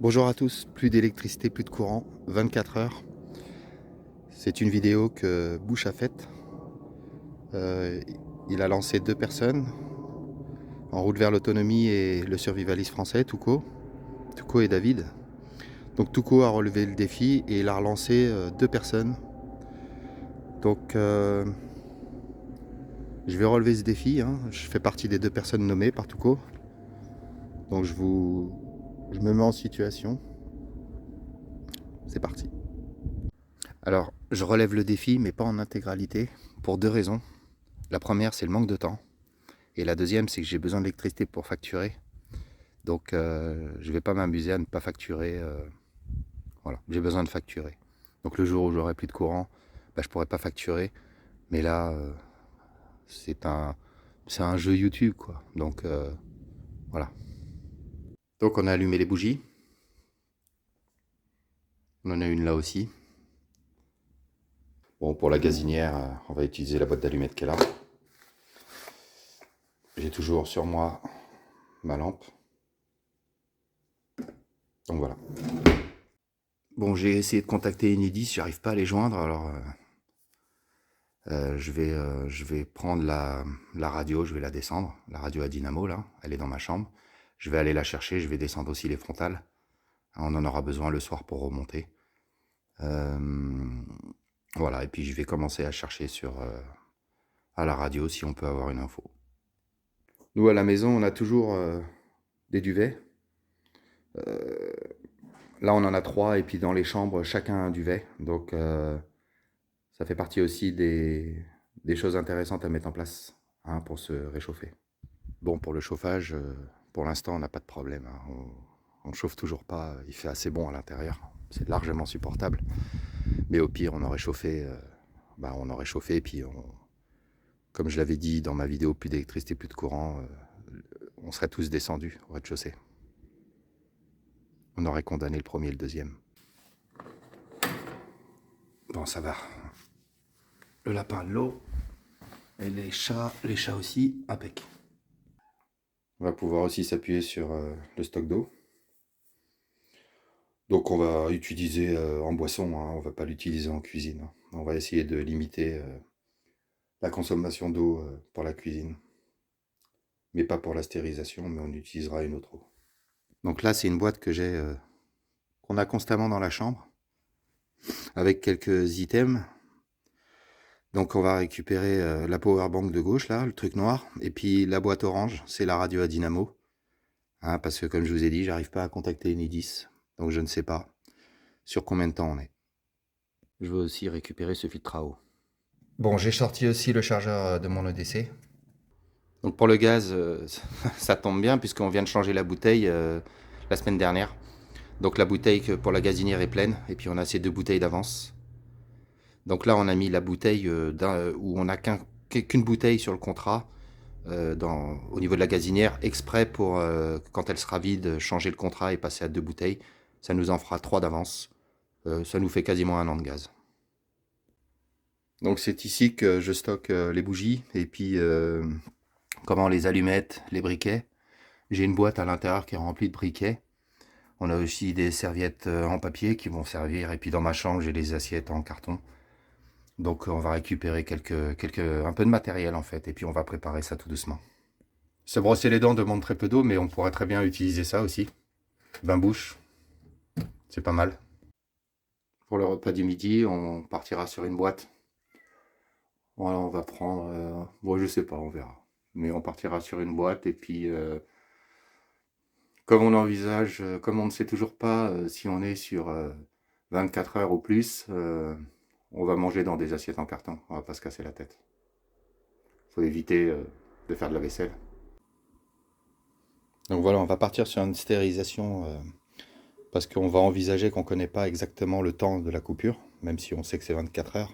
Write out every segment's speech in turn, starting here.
Bonjour à tous, plus d'électricité, plus de courant, 24 heures. C'est une vidéo que Bush a faite. Euh, il a lancé 2 personnes en route vers l'autonomie et le survivaliste français, Touko et David. Donc Touko a relevé le défi et il a relancé 2 personnes. Donc je vais relever ce défi, hein. Je fais partie des 2 personnes nommées par Touko. Donc je me mets en situation. C'est parti. Alors je relève le défi mais pas en intégralité pour 2 raisons. La première, c'est le manque de temps. Et la deuxième, c'est que j'ai besoin d'électricité pour facturer. Donc je ne vais pas m'amuser à ne pas facturer. Voilà, j'ai besoin de facturer. Donc le jour où j'aurai plus de courant, je ne pourrai pas facturer. Mais là, c'est un jeu YouTube, quoi. Donc voilà. Donc on a allumé les bougies. On en a une là aussi. Bon, pour la gazinière, on va utiliser la boîte d'allumettes qu'elle a. J'ai toujours sur moi ma lampe. Donc voilà. Bon, j'ai essayé de contacter Enedis, j'arrive pas à les joindre, alors je vais prendre la radio, je vais la descendre, la radio à dynamo là, elle est dans ma chambre. Je vais aller la chercher, je vais descendre aussi les frontales. On en aura besoin le soir pour remonter. Voilà, et puis je vais commencer à chercher à la radio si on peut avoir une info. Nous à la maison, on a toujours des duvets. Là, on en a 3, et puis dans les chambres, chacun un duvet. Donc ça fait partie aussi des choses intéressantes à mettre en place, hein, pour se réchauffer. Bon, pour le chauffage, pour l'instant, on n'a pas de problème, hein. On ne chauffe toujours pas, il fait assez bon à l'intérieur. C'est largement supportable. Mais au pire, on aurait chauffé, et puis comme je l'avais dit dans ma vidéo, plus d'électricité, plus de courant, on serait tous descendus au rez-de-chaussée. On aurait condamné le premier et le deuxième. Bon, ça va. Le lapin, l'eau. Et les chats aussi, impec. On va pouvoir aussi s'appuyer sur le stock d'eau. Donc on va utiliser en boisson, hein, on va pas l'utiliser en cuisine, hein. On va essayer de limiter la consommation d'eau pour la cuisine. Mais pas pour la stérilisation, mais on utilisera une autre eau. Donc là, c'est une boîte qu'on a constamment dans la chambre, avec quelques items. Donc on va récupérer la powerbank de gauche, là, le truc noir, et puis la boîte orange, c'est la radio à dynamo. Hein, parce que comme je vous ai dit, j'arrive pas à contacter Enedis, donc je ne sais pas sur combien de temps on est. Je veux aussi récupérer ce filtre à eau. Bon, j'ai sorti aussi le chargeur de mon EDC. Donc pour le gaz, ça tombe bien puisqu'on vient de changer la bouteille la semaine dernière. Donc la bouteille pour la gazinière est pleine, et puis on a ces 2 bouteilles d'avance. Donc là, on a mis la bouteille où on n'a qu'une bouteille sur le contrat, au niveau de la gazinière, exprès pour, quand elle sera vide, changer le contrat et passer à 2 bouteilles. Ça nous en fera 3 d'avance. Ça nous fait quasiment 1 an de gaz. Donc c'est ici que je stocke les bougies, et puis les allumettes, les briquets. J'ai une boîte à l'intérieur qui est remplie de briquets. On a aussi des serviettes en papier qui vont servir, et puis dans ma chambre, j'ai les assiettes en carton. Donc on va récupérer un peu de matériel en fait, et puis on va préparer ça tout doucement. Se brosser les dents demande très peu d'eau, mais on pourrait très bien utiliser ça aussi. Bain-bouche, c'est pas mal. Pour le repas du midi, on partira sur une boîte. Voilà, on va prendre... je sais pas, on verra. Mais on partira sur une boîte, et puis... comme on ne sait toujours pas si on est sur 24 heures ou plus, on va manger dans des assiettes en carton. On va pas se casser la tête. Faut éviter de faire de la vaisselle. Donc voilà, on va partir sur une stérilisation parce qu'on va envisager qu'on ne connaît pas exactement le temps de la coupure, même si on sait que c'est 24 heures.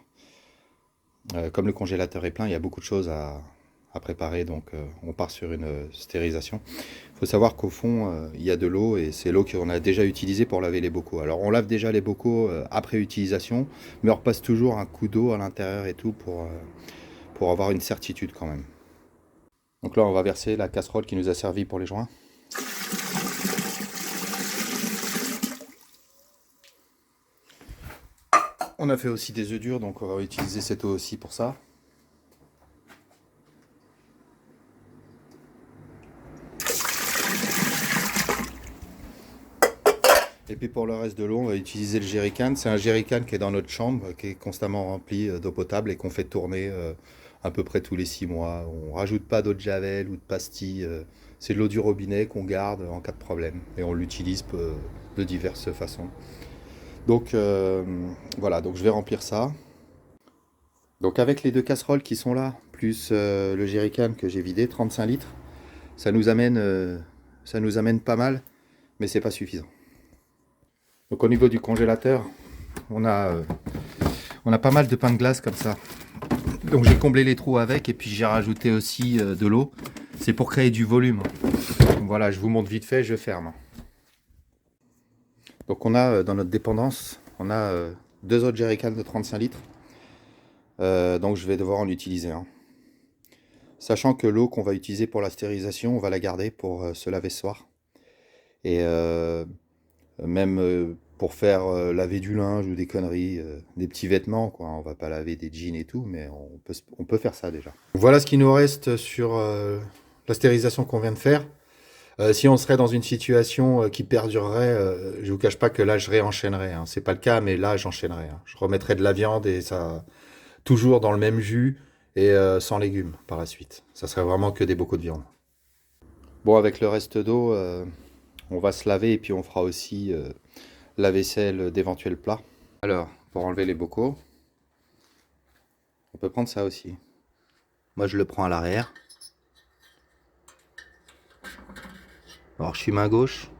Comme le congélateur est plein, il y a beaucoup de choses à préparer, donc on part sur une stérilisation. Il faut savoir qu'au fond, il y a de l'eau, et c'est l'eau qu'on a déjà utilisée pour laver les bocaux. Alors on lave déjà les bocaux après utilisation, mais on repasse toujours un coup d'eau à l'intérieur et tout pour avoir une certitude quand même. Donc là, on va verser la casserole qui nous a servi pour les joints. On a fait aussi des œufs durs, donc on va utiliser cette eau aussi pour ça. Et puis pour le reste de l'eau, on va utiliser le jerrycan. C'est un jerrycan qui est dans notre chambre, qui est constamment rempli d'eau potable et qu'on fait tourner à peu près tous les 6 mois. On rajoute pas d'eau de javel ou de pastilles. C'est de l'eau du robinet qu'on garde en cas de problème. Et on l'utilise de diverses façons. Donc voilà, donc je vais remplir ça. Donc avec les 2 casseroles qui sont là, plus le jerrycan que j'ai vidé, 35 litres, ça nous amène pas mal, mais c'est pas suffisant. Donc au niveau du congélateur, on a pas mal de pain de glace comme ça. Donc j'ai comblé les trous avec et puis j'ai rajouté aussi de l'eau. C'est pour créer du volume. Donc voilà, je vous montre vite fait, je ferme. Donc on a dans notre dépendance, on a 2 autres jerrycans de 35 litres. Donc je vais devoir en utiliser un. Sachant que l'eau qu'on va utiliser pour la stérilisation, on va la garder pour se laver ce soir. Et même pour faire laver du linge ou des conneries, des petits vêtements, quoi. On va pas laver des jeans et tout, mais on peut faire ça déjà. Voilà ce qui nous reste sur la stérilisation qu'on vient de faire. Si on serait dans une situation qui perdurerait, je vous cache pas que là je réenchaînerais. Hein. C'est pas le cas, mais là j'enchaînerais. Hein. Je remettrais de la viande et ça toujours dans le même jus et sans légumes par la suite. Ça serait vraiment que des bocaux de viande. Bon, avec le reste d'eau, on va se laver et puis on fera aussi la vaisselle d'éventuels plats. Alors, pour enlever les bocaux, on peut prendre ça aussi. Moi, je le prends à l'arrière. Alors, je suis main gauche,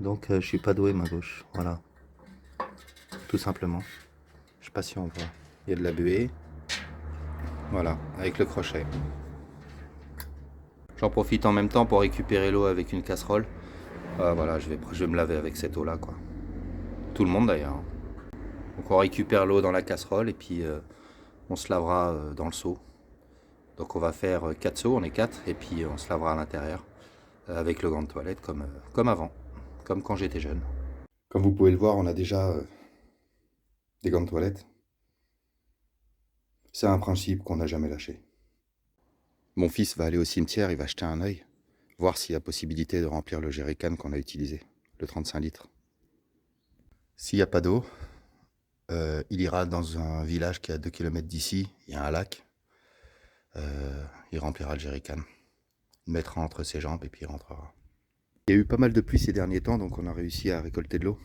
donc je suis pas doué main gauche. Voilà, tout simplement. Je sais pas si on voit. Il y a de la buée. Voilà, avec le crochet. J'en profite en même temps pour récupérer l'eau avec une casserole. Voilà, je vais me laver avec cette eau-là, quoi. Tout le monde d'ailleurs. Donc on récupère l'eau dans la casserole et puis on se lavera dans le seau. Donc on va faire 4 seaux, on est 4, et puis on se lavera à l'intérieur avec le gant de toilette comme avant, comme quand j'étais jeune. Comme vous pouvez le voir, on a déjà des gants de toilette. C'est un principe qu'on n'a jamais lâché. Mon fils va aller au cimetière, il va jeter un œil, voir s'il y a possibilité de remplir le jerrycan qu'on a utilisé, le 35 litres. S'il n'y a pas d'eau, il ira dans un village qui est à 2 km d'ici, il y a un lac. Il remplira le jerrycan, il mettra entre ses jambes et puis il rentrera. Il y a eu pas mal de pluie ces derniers temps, donc on a réussi à récolter de l'eau.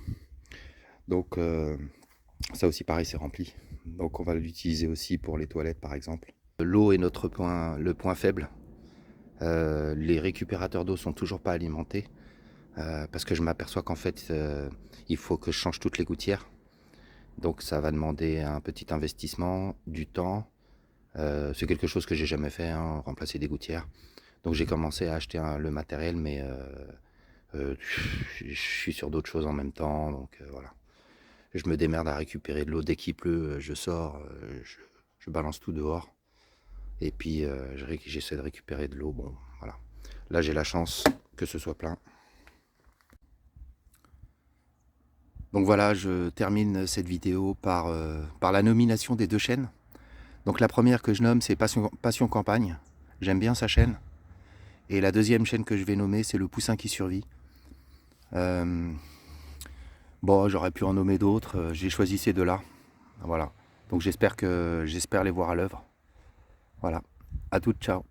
Donc ça aussi pareil, c'est rempli. Donc on va l'utiliser aussi pour les toilettes par exemple. L'eau est le point faible. Les récupérateurs d'eau sont toujours pas alimentés parce que je m'aperçois qu'en fait il faut que je change toutes les gouttières. Donc ça va demander un petit investissement, du temps. C'est quelque chose que j'ai jamais fait, hein, remplacer des gouttières. Donc j'ai commencé à acheter le matériel, mais je suis sur d'autres choses en même temps, donc voilà. Je me démerde à récupérer de l'eau dès qu'il pleut, je sors, je balance tout dehors. Et puis j'essaie de récupérer de l'eau, bon voilà. Là j'ai la chance que ce soit plein. Donc voilà, je termine cette vidéo par la nomination des 2 chaînes. Donc la première que je nomme, c'est Passion Campagne. J'aime bien sa chaîne. Et la deuxième chaîne que je vais nommer, c'est Le Poussin qui survit. Bon, j'aurais pu en nommer d'autres. J'ai choisi ces 2-là. Voilà. Donc j'espère les voir à l'œuvre. Voilà. À toutes, ciao.